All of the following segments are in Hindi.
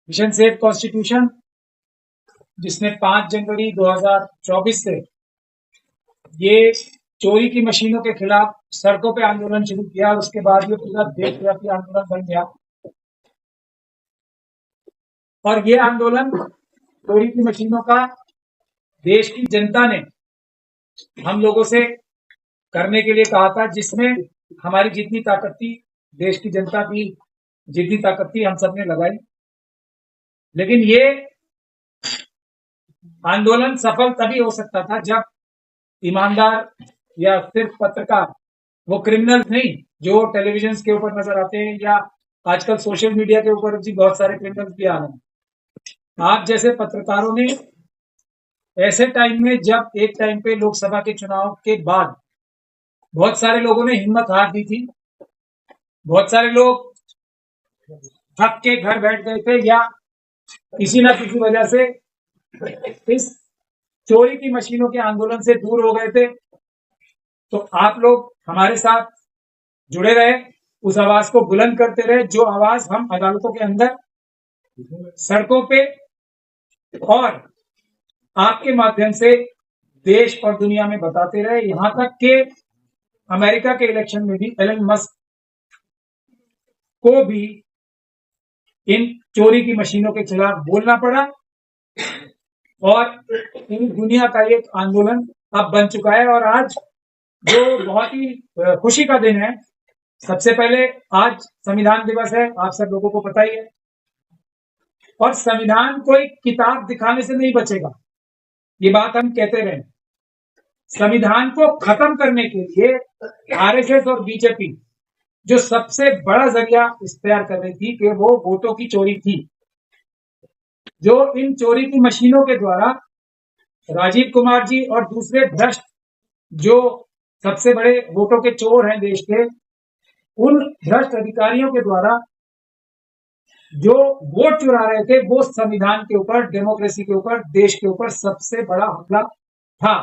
मिशन सेव कॉन्स्टिट्यूशन, जिसने 5 जनवरी 2024 से ये चोरी की मशीनों के खिलाफ सड़कों पे आंदोलन शुरू किया। उसके बाद ये पूरा देशव्यापी आंदोलन बन गया और ये आंदोलन चोरी की मशीनों का देश की जनता ने हम लोगों से करने के लिए कहा था, जिसमें हमारी जितनी ताकत थी, देश की जनता की जितनी ताकत थी, हम सबने लगाई। लेकिन ये आंदोलन सफल तभी हो सकता था जब ईमानदार या सिर्फ पत्रकार, वो क्रिमिनल्स नहीं जो टेलीविजन के ऊपर नजर आते हैं या आजकल सोशल मीडिया के ऊपर भी बहुत सारे क्रिमिनल्स भी आ रहे हैं। आप जैसे पत्रकारों ने ऐसे टाइम में, जब एक टाइम पे लोकसभा के चुनाव के बाद बहुत सारे लोगों ने हिम्मत हार दी थी, बहुत सारे लोग थक के घर बैठ गए थे या किसी ना किसी वजह से इस चोरी की मशीनों के आंदोलन से दूर हो गए थे, तो आप लोग हमारे साथ जुड़े रहे, उस आवाज को बुलंद करते रहे, जो आवाज हम अदालतों के अंदर, सड़कों पे और आपके माध्यम से देश और दुनिया में बताते रहे। यहां तक कि अमेरिका के इलेक्शन में भी एलन मस्क को भी इन चोरी की मशीनों के खिलाफ बोलना पड़ा और पूरी दुनिया का एक आंदोलन अब बन चुका है। और आज जो बहुत ही खुशी का दिन है, सबसे पहले आज संविधान दिवस है, आप सब लोगों को पता ही है। और संविधान कोई किताब दिखाने से नहीं बचेगा, ये बात हम कहते रहे। संविधान को खत्म करने के लिए आरएसएस और बीजेपी जो सबसे बड़ा जरिया इख्तियार कर रही थी कि वो वोटों की चोरी थी, जो इन चोरी की मशीनों के द्वारा राजीव कुमार जी और दूसरे भ्रष्ट जो सबसे बड़े वोटों के चोर हैं देश के, उन भ्रष्ट अधिकारियों के द्वारा जो वोट चुरा रहे थे, वो संविधान के ऊपर, डेमोक्रेसी के ऊपर, देश के ऊपर सबसे बड़ा हमला था।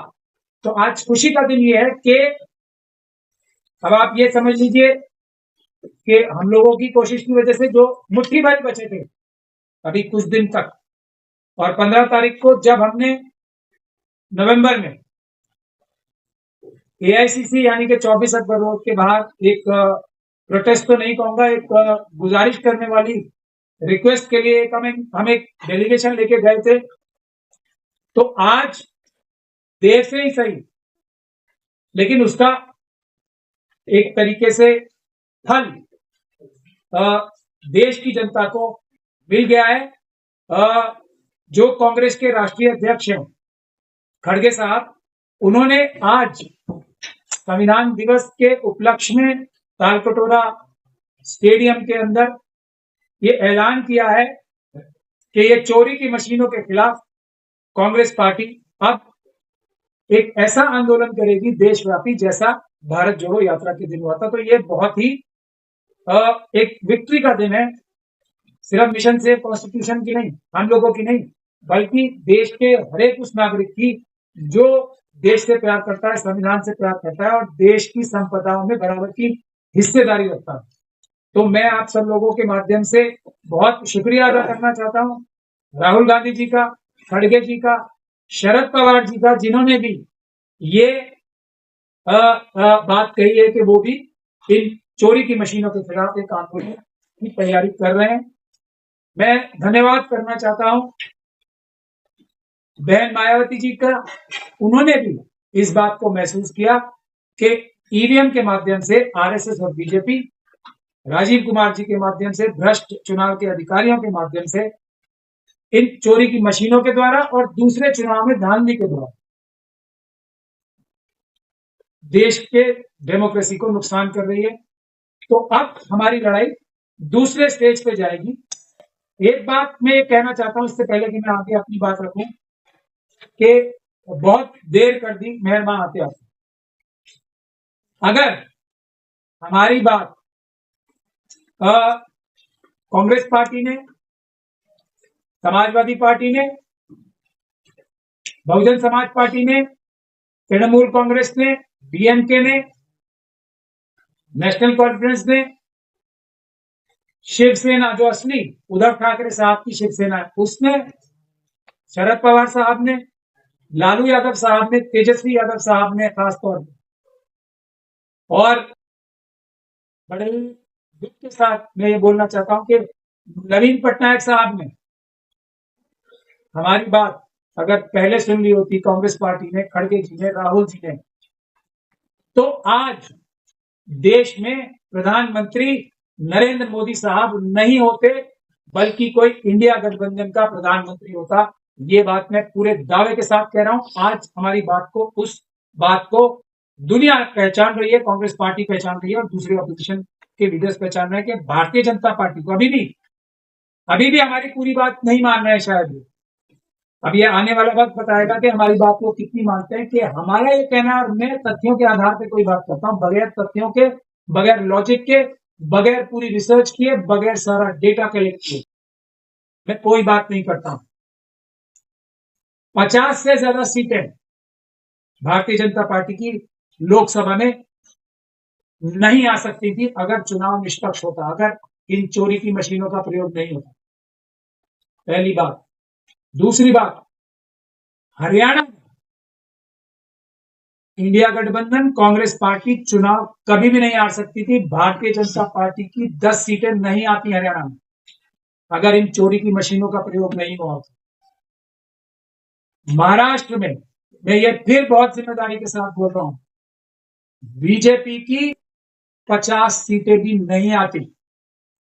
तो आज खुशी का दिन ये है कि अब आप ये समझ लीजिए कि हम लोगों की कोशिश की वजह से जो मुट्ठी भर बचे थे अभी कुछ दिन तक, और 15 तारीख को जब हमने नवंबर में एआईसीसी यानी कि 24 अकबर रोड के बाहर एक प्रोटेस्ट तो नहीं कहूंगा, एक गुजारिश करने वाली रिक्वेस्ट के लिए हम एक डेलीगेशन लेके गए थे, तो आज देर से ही सही, लेकिन उसका एक तरीके से फल देश की जनता को मिल गया है। जो कांग्रेस के राष्ट्रीय अध्यक्ष हैं खड़गे साहब, उन्होंने आज संविधान दिवस के उपलक्ष्य में तालकटोरा स्टेडियम के अंदर ये ऐलान किया है कि ये चोरी की मशीनों के खिलाफ कांग्रेस पार्टी अब एक ऐसा आंदोलन करेगी देशव्यापी, जैसा भारत जोड़ो यात्रा के दिन हुआ था। तो ये बहुत ही एक विक्ट्री का दिन है, सिर्फ मिशन सेव कॉन्स्टिट्यूशन की नहीं, हम लोगों की नहीं, बल्कि देश के हर एक उस नागरिक की जो देश से प्यार करता है, संविधान से प्यार करता है और देश की संपदाओं में बराबर की हिस्सेदारी रखता है। तो मैं आप सब लोगों के माध्यम से बहुत शुक्रिया अदा करना चाहता हूं राहुल गांधी जी का, खड़गे जी का, शरद पवार जी का, जिन्होंने भी ये बात कही है कि वो भी इन चोरी की मशीनों के खिलाफ एक आंदोलन की तैयारी कर रहे हैं। मैं धन्यवाद करना चाहता हूं बहन मायावती जी का, उन्होंने भी इस बात को महसूस किया कि ईवीएम के माध्यम से आरएसएस और बीजेपी, राजीव कुमार जी के माध्यम से, भ्रष्ट चुनाव के अधिकारियों के माध्यम से, इन चोरी की मशीनों के द्वारा और दूसरे चुनाव में धांधली के द्वारा देश के डेमोक्रेसी को नुकसान कर रही है। तो अब हमारी लड़ाई दूसरे स्टेज पे जाएगी। एक बात मैं कहना चाहता हूं इससे पहले कि मैं आगे अपनी बात रखूं, कि बहुत देर कर दी मेहरबान आते आते, अगर हमारी बात कांग्रेस पार्टी ने, समाजवादी पार्टी ने, बहुजन समाज पार्टी ने, तृणमूल कांग्रेस ने, डीएमके ने, नेशनल कॉन्फ्रेंस ने, शिवसेना जो असली उद्धव ठाकरे साहब की शिवसेना है, उसने, शरद पवार साहब ने, लालू यादव साहब ने, तेजस्वी यादव साहब ने खासतौर पर, और बड़े दुख के साथ मैं ये बोलना चाहता हूं कि नवीन पटनायक साहब ने हमारी बात अगर पहले सुन ली होती कांग्रेस पार्टी ने, खड़गे जी ने, राहुल जी ने, तो आज देश में प्रधानमंत्री नरेंद्र मोदी साहब नहीं होते, बल्कि कोई इंडिया गठबंधन का प्रधानमंत्री होता। ये बात मैं पूरे दावे के साथ कह रहा हूं। आज हमारी बात को, उस बात को दुनिया पहचान रही है, कांग्रेस पार्टी पहचान रही है और दूसरे ऑपोजिशन के लीडर्स पहचान रहे हैं कि भारतीय जनता पार्टी को अभी भी हमारी पूरी बात नहीं मान रहे हैं शायद। अब ये आने वाला वक्त बताएगा कि हमारी बात को कितनी मानते हैं। कि हमारा ये कहना, और मैं तथ्यों के आधार पर कोई बात करता हूं, बगैर तथ्यों के, बगैर लॉजिक के, बगैर पूरी रिसर्च किए, बगैर सारा डेटा कलेक्ट किए मैं कोई बात नहीं करता हूं। 50 से ज्यादा सीटें भारतीय जनता पार्टी की लोकसभा में नहीं आ सकती थी अगर चुनाव निष्पक्ष होता, अगर इन चोरी की मशीनों का प्रयोग नहीं होता। पहली बात। दूसरी बात, हरियाणा इंडिया गठबंधन कांग्रेस पार्टी चुनाव कभी भी नहीं आ सकती थी। भारतीय जनता पार्टी की 10 सीटें नहीं आती हरियाणा में अगर इन चोरी की मशीनों का प्रयोग नहीं हुआ होता। महाराष्ट्र में मैं ये फिर बहुत जिम्मेदारी के साथ बोल रहा हूं, बीजेपी की 50 सीटें भी नहीं आती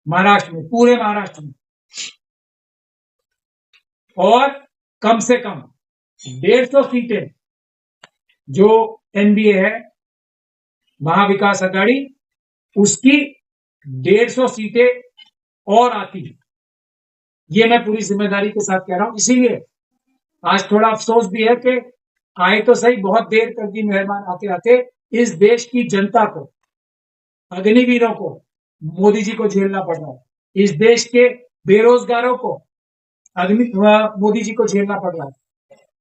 महाराष्ट्र में, पूरे महाराष्ट्र में। और कम से कम 150 सीटें जो एनडीए है, महाविकास अघाड़ी, उसकी 150 सीटें और आती है। ये मैं पूरी जिम्मेदारी के साथ कह रहा हूं। इसीलिए आज थोड़ा अफसोस भी है कि आए तो सही, बहुत देर कर दी मेहरबान आते आते। इस देश की जनता को, अग्निवीरों को मोदी जी को झेलना पड़ रहा है। इस देश के बेरोजगारों को मोदी जी को झेलना पड़ रहा है।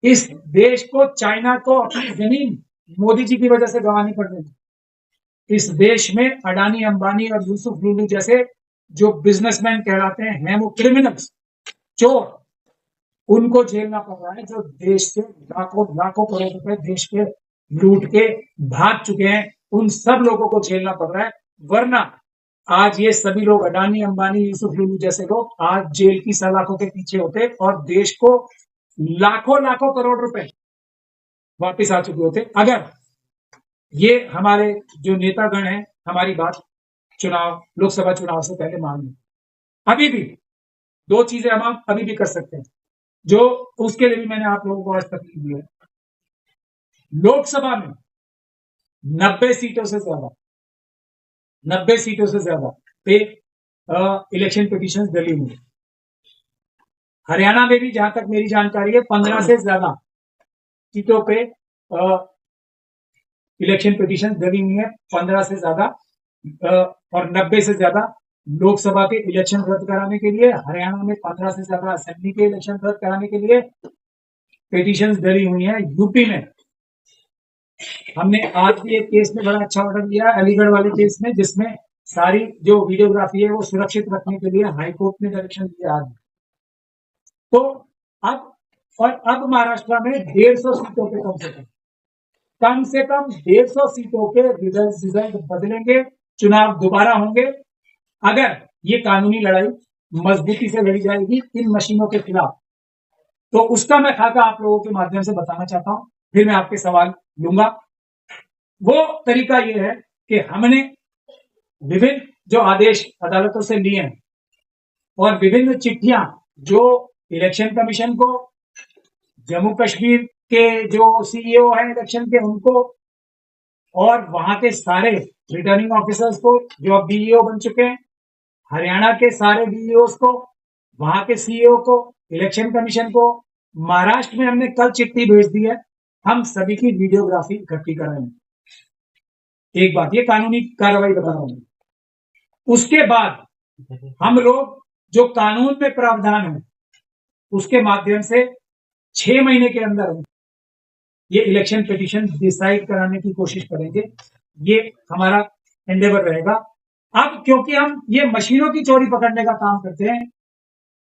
इस देश को, चाइना को अपनी जमीन मोदी जी की वजह से गंवानी पड़ रही है। इस देश में अडानी, अंबानी और यूसुफ लूलू जैसे जो बिजनेसमैन कहलाते हैं वो क्रिमिनल्स, चोर, उनको झेलना पड़ रहा है, जो देश से लाखों लाखों करोड़ रुपए देश के लूट के भाग चुके हैं। उन सब लोगों को झेलना पड़ रहा है। वरना आज ये सभी लोग, अडानी, अंबानी, यूसुफ लूलू जैसे लोग, आज जेल की सलाखों के पीछे होते और देश को लाखों लाखों करोड़ रुपए वापिस आ चुके होते, अगर ये हमारे जो नेतागण हैं हमारी बात लोकसभा चुनाव से पहले मान लें। अभी भी दो चीजें हम अभी भी कर सकते हैं, जो उसके लिए भी मैंने आप लोगों को आज तकलीफ दी है। लोकसभा में 90 सीटों से ज्यादा पे इलेक्शन पिटीशन डली हुई। हरियाणा में भी जहां तक मेरी जानकारी है 15 से ज्यादा सीटों पे इलेक्शन पिटीशन डली हुई है, 15 से ज्यादा, और 90 से ज्यादा लोकसभा के इलेक्शन रद्द कराने के लिए। हरियाणा में 15 से ज्यादा असेंबली के इलेक्शन रद्द कराने के लिए पिटीशन डली हुई है। यूपी में हमने आज भी एक केस में बड़ा अच्छा ऑर्डर दिया, अलीगढ़ वाले केस में, जिसमें सारी जो वीडियोग्राफी है वो सुरक्षित रखने के लिए हाईकोर्ट ने डायरेक्शन दिया आज। तो अब महाराष्ट्र में 150 सीटों पे कम से कम 150 सीटों के रिजल्ट बदलेंगे, चुनाव दोबारा होंगे अगर ये कानूनी लड़ाई मजबूती से लड़ी जाएगी इन मशीनों के खिलाफ। तो उसका मैं खाका आप लोगों के माध्यम से बताना चाहता हूं, फिर मैं आपके सवाल लूंगा। वो तरीका ये है कि हमने विभिन्न जो आदेश अदालतों से लिए हैं और विभिन्न चिट्ठियां जो इलेक्शन कमीशन को, जम्मू कश्मीर के जो सीईओ हैं इलेक्शन के, उनको, और वहां के सारे रिटर्निंग ऑफिसर्स को जो अब बीईओ बन चुके हैं, हरियाणा के सारे बीईओ को, वहां के सीईओ को, इलेक्शन कमीशन को, महाराष्ट्र में हमने कल चिट्ठी भेज दी है, हम सभी की वीडियोग्राफी इकट्ठी कराएंगे। एक बात, ये कानूनी कार्रवाई बता रहा हूं। उसके बाद हम लोग जो कानून में प्रावधान है उसके माध्यम से 6 महीने के अंदर ये इलेक्शन पिटीशन डिसाइड कराने की कोशिश करेंगे। ये हमारा एंडेवर रहेगा। अब क्योंकि हम ये मशीनों की चोरी पकड़ने का काम करते हैं,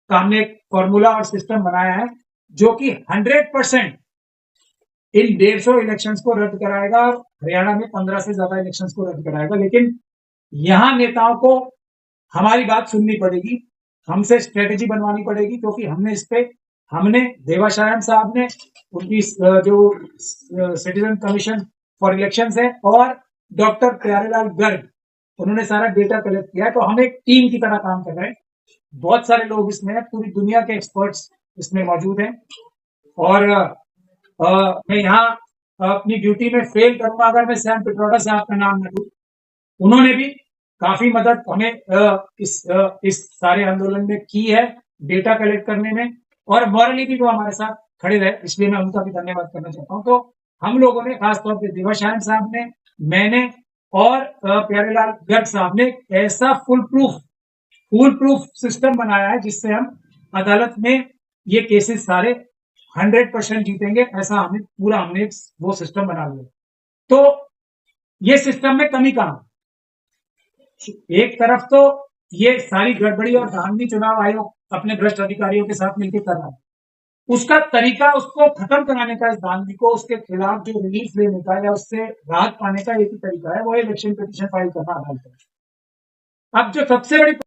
तो हमने एक फॉर्मूला और सिस्टम बनाया है जो कि 100% इन 150 इलेक्शंस को रद्द कराएगा। हरियाणा में 15 से ज्यादा इलेक्शंस को रद्द कराएगा। लेकिन यहां नेताओं को हमारी बात सुननी पड़ेगी, हमसे स्ट्रेटेजी बनवानी पड़ेगी, क्योंकि हमने देवाशायन साहब ने उनकी जो सिटीजन कमीशन फॉर इलेक्शन है और डॉक्टर प्यारेलाल गर्ग, उन्होंने सारा डेटा कलेक्ट किया है। तो हम एक टीम की तरह काम कर रहे हैं, बहुत सारे लोग इसमें हैं, पूरी दुनिया के एक्सपर्ट्स इसमें मौजूद हैं। और मैं यहाँ अपनी ड्यूटी में फेल करूंगा अगर मैं सैम पिट्रोडा साहब का नाम न लूं। उन्होंने भी काफी मदद हमें इस सारे आंदोलन में की है, डेटा कलेक्ट करने में, और मॉरली भी वो हमारे साथ खड़े रहे, इसलिए मैं उनका भी धन्यवाद करना चाहता हूँ। तो हम लोगों ने, खासतौर पर देवाशायन साहब ने, मैंने और प्यारेलाल गर्ग साहब ने ऐसा फुल प्रूफ सिस्टम बनाया है जिससे हम अदालत में ये केसेस सारे 100% जीतेंगे। ऐसा हमने वो सिस्टम बना लिया। तो ये सिस्टम में कमी कहां? एक तरफ तो ये सारी गड़बड़ी और धांधली चुनाव आयोग अपने भ्रष्ट अधिकारियों के साथ मिलकर कर रहा है, उसका तरीका, उसको खत्म कराने का, इस धांधली को, उसके खिलाफ जो रिलीफ लेने का या उससे राहत पाने का एक ही तरीका है, वो इलेक्शन पिटीशन फाइल करना अदालत में। अब जो सबसे बड़ी